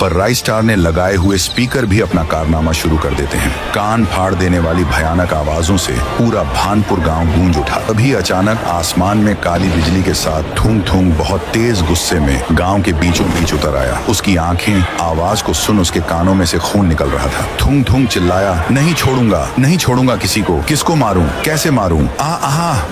पर rice star ने लगाए हुए स्पीकर भी अपना कारनामा शुरू कर देते हैं। कान फाड़ देने वाली भयानक आवाजों से पूरा भानपुर गांव गूंज उठा। तभी अचानक आसमान में काली बिजली के साथ थूंग थूंग बहुत तेज गुस्से में गांव के बीचों बीच उतर आया। उसकी आंखें आवाज को सुन उसके कानों में से खून निकल रहा था। थूंग थूंग चिल्लाया, नहीं छोड़ूंगा, नहीं छोड़ूंगा किसी को, किसको मारूं, कैसे मारूं,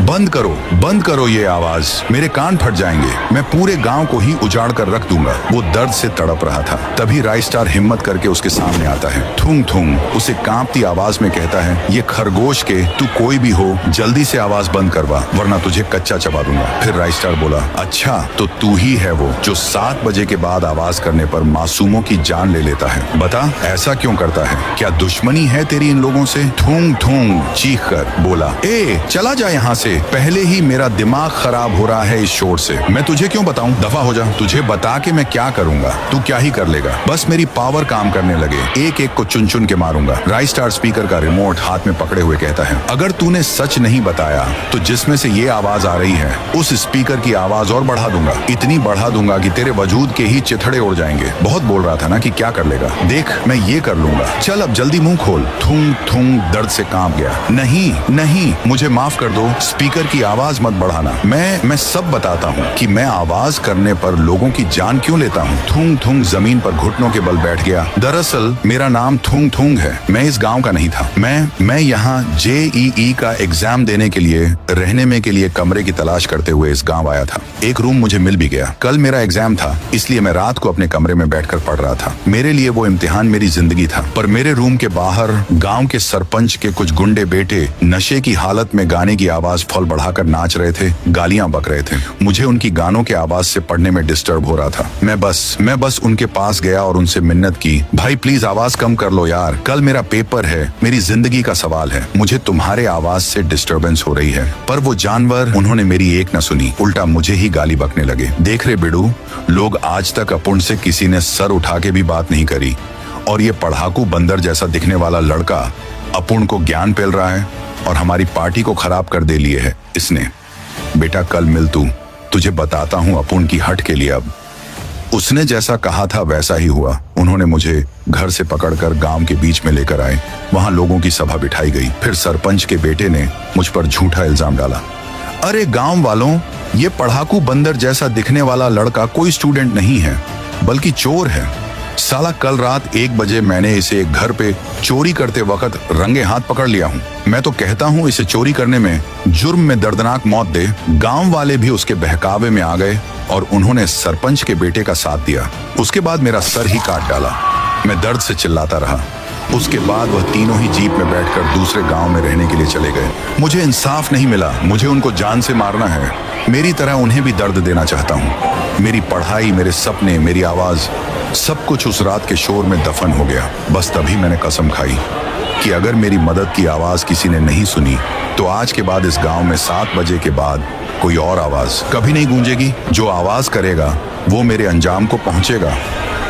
बंद करो ये आवाज, मेरे कान फट जाएंगे, मैं पूरे गांव को ही उजाड़ कर रख दूंगा। वो दर्द से तड़प रहा था। तभी राइस स्टार हिम्मत करके उसके सामने आता है। थूंग थूंग उसे कांपती आवाज में कहता है, ये खरगोश के तू कोई भी हो, जल्दी से आवाज बंद करवा वरना तुझे कच्चा चबा दूंगा। फिर राइस स्टार बोला, अच्छा तो तू ही है वो जो 7 बजे के बाद आवाज करने पर मासूमों की जान ले लेता है। बता ऐसा क्यों करता है, क्या दुश्मनी है तेरी इन लोगों से? थूंग थूंग चीख कर बोला, ए चला जा यहाँ से, पहले ही मेरा दिमाग खराब हो रहा है इस शोर से। मैं तुझे क्यों बताऊं, दफा हो जा। तुझे बता के मैं क्या करूंगा, तू क्या ही कर लेगा, बस मेरी पावर काम करने लगे, एक एक को चुन चुन के मारूंगा। राइस स्टार स्पीकर का रिमोट हाथ में पकड़े हुए कहता है, अगर तूने सच नहीं बताया तो जिसमें से ये आवाज आ रही है उस स्पीकर की आवाज और बढ़ा दूंगा, इतनी बढ़ा दूंगा कि तेरे वजूद के ही चिथड़े उड़ जाएंगे। बहुत बोल रहा था ना कि क्या कर लेगा, देख मैं ये कर लूंगा, चल अब जल्दी मुंह खोल। थूंग थूंग दर्द से कांप गया। नहीं नहीं मुझे माफ कर दो, स्पीकर की आवाज मत बढ़ाना, मैं सब बताता हूँ कि मैं आवाज करने पर लोगों की जान क्यों लेता हूँ। थूंग थूंग जमीन पर घुटनों के बल बैठ गया। दरअसल मेरा नाम थूंग थूंग है, मैं इस गांव का नहीं था। मैं यहाँ JEE का एग्जाम देने के लिए रहने में के लिए कमरे की तलाश करते हुए इस गांव आया था। एक रूम मुझे मिल भी गया। कल मेरा एग्जाम था, इसलिए मैं रात को अपने कमरे में बैठकर पढ़ रहा था। मेरे लिए वो इम्तिहान मेरी जिंदगी था। पर मेरे रूम के बाहर गांव के सरपंच के कुछ गुंडे बेटे नशे की हालत में गाने की आवाज फुल बढ़ाकर नाच रहे थे, गालियां बक रहे थे। मुझे उनकी गानों के आवाज से पढ़ने में डिस्टर्ब हो रहा था। मैं बस उनके पास गया और उनसे मिन्नत की, भाई प्लीज आवाज कम कर लो यार, कल मेरा पेपर है, मेरी जिंदगी का सवाल है, मुझे तुम्हारे आवाज से डिस्टर्बेंस हो रही है। पर वो जानवर, उन्होंने मेरी एक न सुनी, उल्टा मुझे ही गाली बकने लगे। देख रहे बिडू, लोग आज तक अपुन से किसी ने सर उठा के भी बात नहीं करी, और ये पढ़ाकू बंदर जैसा दिखने वाला लड़का अपुन को ज्ञान पेल रहा है और हमारी पार्टी को खराब कर दे लिए है इसने। बेटा कल मिल तू, तुझे बताता हूँ अपुन की हट के लिए। अब उसने जैसा कहा था वैसा ही हुआ। उन्होंने मुझे घर से पकड़कर गांव के बीच में लेकर आए। वहां लोगों की सभा बिठाई गई। फिर सरपंच के बेटे ने मुझ पर झूठा इल्जाम डाला। अरे गांव वालों, ये पढ़ाकू बंदर जैसा दिखने वाला लड़का कोई स्टूडेंट नहीं है, बल्कि चोर है। साला कल रात 1 बजे मैंने इसे एक घर पे चोरी करते वक्त रंगे हाथ पकड़ लिया हूँ। मैं तो कहता हूँ इसे चोरी करने में, जुर्म में दर्दनाक मौत दे। गांव वाले भी उसके बहकावे में आ गए और उन्होंने सरपंच के बेटे का साथ दिया। उसके बाद मेरा सर ही काट डाला। मैं दर्द से चिल्लाता रहा। उसके बाद वह तीनों ही जीप में बैठकर दूसरे गांव में रहने के लिए चले गए। मुझे इंसाफ नहीं मिला, मुझे उनको जान से मारना है। मेरी तरह उन्हें भी दर्द देना चाहता हूँ। मेरी पढ़ाई, मेरे सपने, मेरी आवाज, सब कुछ उस रात के शोर में दफन हो गया। बस तभी मैंने कसम खाई कि अगर मेरी मदद की आवाज किसी ने नहीं सुनी तो आज के बाद इस गांव में 7 बजे के बाद कोई और आवाज कभी नहीं गूंजेगी। जो आवाज करेगा वो मेरे अंजाम को पहुंचेगा।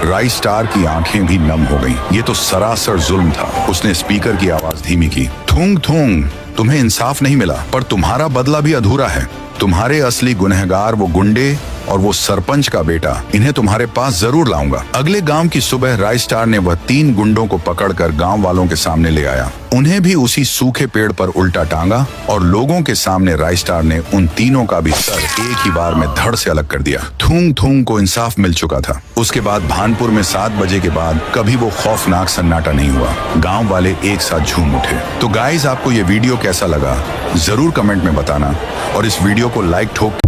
राइस स्टार की आंखें भी नम हो गईं। ये तो सरासर जुल्म था। उसने स्पीकर की आवाज धीमी की। थूंग थूंग, तुम्हें इंसाफ नहीं मिला, पर तुम्हारा बदला भी अधूरा है। तुम्हारे असली गुनहगार वो गुंडे और वो सरपंच का बेटा, इन्हें तुम्हारे पास जरूर लाऊंगा। अगले गांव की सुबह राइस स्टार ने वह 3 गुंडों को पकड़कर गांव वालों के सामने ले आया। उन्हें भी उसी सूखे पेड़ पर उल्टा टांगा और लोगों के सामने राइस स्टार ने उन तीनों का भी सर एक ही बार में धड़ से अलग कर दिया। थूंग थूंग को इंसाफ मिल चुका था। उसके बाद भानपुर में 7 बजे के बाद कभी वो खौफनाक सन्नाटा नहीं हुआ। गाँव वाले एक साथ झूम उठे। तो गाइज, आपको ये वीडियो कैसा लगा जरूर कमेंट में बताना और इस वीडियो को लाइक ठोक